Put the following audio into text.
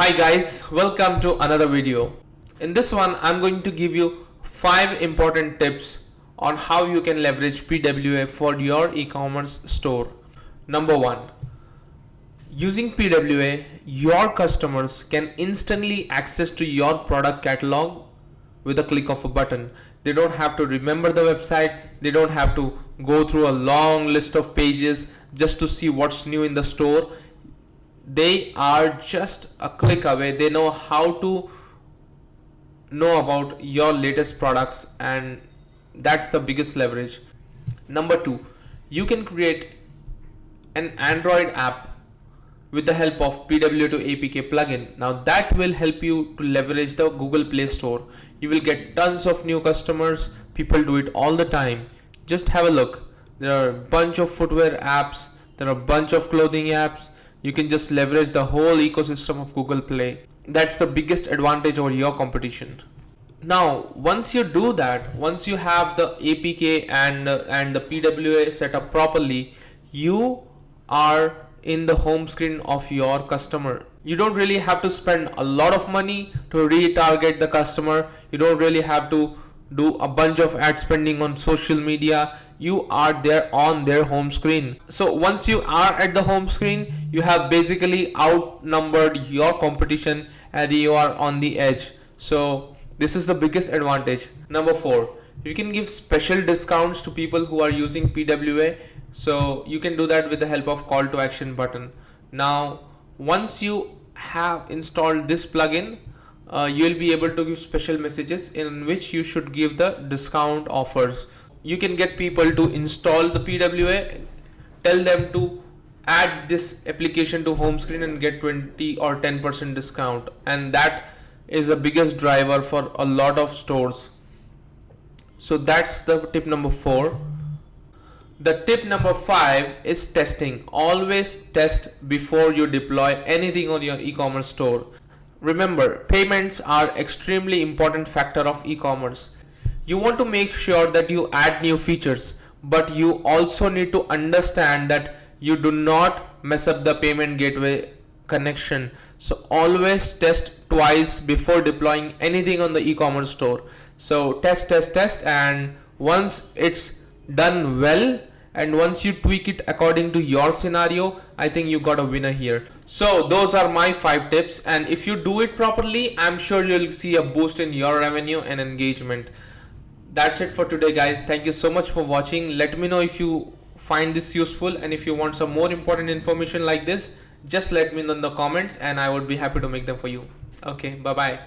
Hi guys, welcome to another video. In this one, I'm going to give you 5 important tips on how you can leverage PWA for your e-commerce store. Number 1. Using PWA, your customers can instantly access to your product catalog with a click of a button. They don't have to remember the website, they don't have to go through a long list of pages just to see what's new in the store. They are just a click away. They know how to know about your latest products, and that's the biggest leverage. Number 2, you can create an Android app with the help of PWA to APK plugin. Now that will help you to leverage the Google Play Store. You will get tons of new customers. People do it all the time. Just have a look. There are a bunch of footwear apps. There are a bunch of clothing apps. You can just leverage the whole ecosystem of Google Play. That's the biggest advantage over your competition. Now, once you do that, once you have the APK and the PWA set up properly, you are in the home screen of your customer. You don't really have to spend a lot of money to retarget the customer. You don't really have to do a bunch of ad spending on social media. You are there on their home screen. So once you are at the home screen, you have basically outnumbered your competition and you are on the edge. So this is the biggest advantage. Number 4, you can give special discounts to people who are using PWA. So you can do that with the help of call to action button. Now once you have installed this plugin, you will be able to give special messages in which you should give the discount offers. You can get people to install the PWA, tell them to add this application to home screen and get 20 or 10% discount, and that is the biggest driver for a lot of stores. So that's the tip number 4. The tip number 5 is testing. Always test before you deploy anything on your e-commerce store. Remember, payments are extremely important factor of e-commerce. You want to make sure that you add new features, but you also need to understand that you do not mess up the payment gateway connection. So always test twice before deploying anything on the e-commerce store. So test, and once it's done well, and once you tweak it according to your scenario, I think you got a winner here. So those are my 5 tips, and if you do it properly, I'm sure you'll see a boost in your revenue and engagement. That's it for today, guys. Thank you so much for watching. Let me know if you find this useful, and if you want some more important information like this, just let me know in the comments and I would be happy to make them for you. Okay, bye bye.